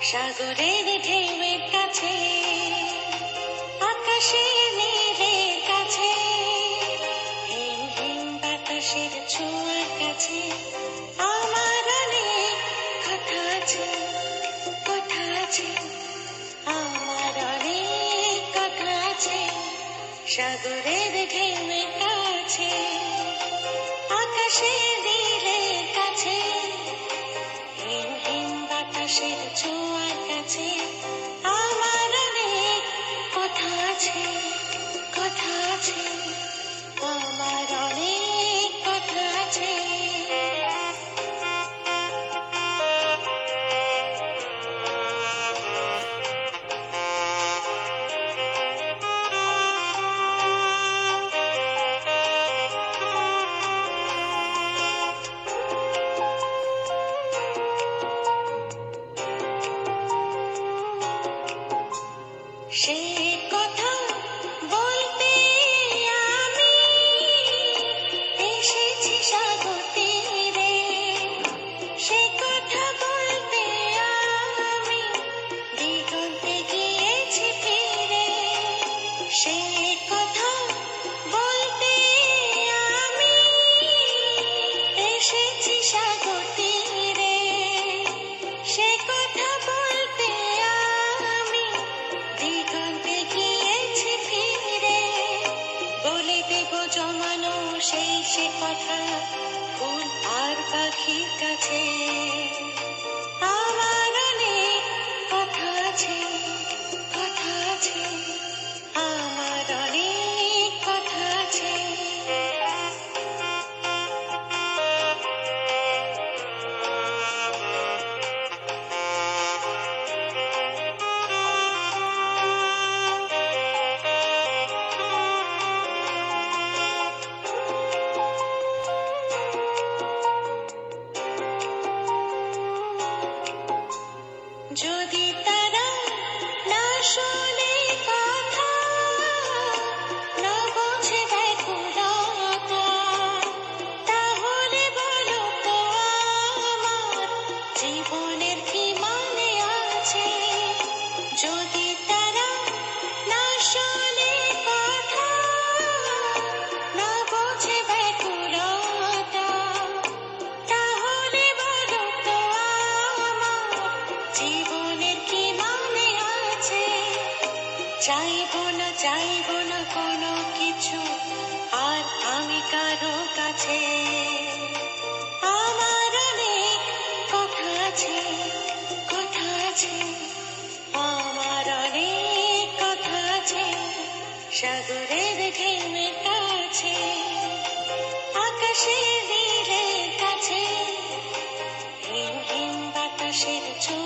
সাগরের ঢেউয়ের কাছে, আকাশের নীলের কাছে, হিম হিম বাতাসের ছোঁয়ার কাছে আমার অনেক কথা আছে, কথা আছে, আমার অনেক কথা আছে। সাগরের ঢেউয়ের কাছে, আকাশের নীলের কাছে, হিম হিম বাতাসের ছোঁয়ার কাছে আমার অনেক কথা আছে, কথা আছে, আমার অনেক কথা আছে। সে কথা বলতে আমি এসেছি সাগর তীরে, সে কথা বলতে আমি দিগন্তে গিয়েছি ফিরে। সে কথা বলতে আমি এসেছি সাগর তীরে, সে কথা বলতে আমি দিগন্তে গিয়েছি ফিরে। বলে দেব জমানো সেই সে কথা ফুল আর পাখির কাছে, আমার অনেক কথা আছে, কথা আছে, আমার অনেক কথা আছে। যদি তারা না শোনে কথা, না বোঝে ব্যাকুলতা, তাহলে বলো তো আমার জীবনের কি মানে আছে। যদি তারা না শোনে কথা, না বোঝে ব্যাকুলতা, তাহলে বলো তো আমার জীবনের কি মানে আছে। চাইবো না কোনো কিছু আর আমি কারো কাছে, আমার অনেক কথা আছে, কথা আছে, আমার অনেক কথা আছে। সাগরের ঢেউয়ের কাছে, আকাশের নীলের কাছে, হিম হিম বাতাসের ছোঁয়া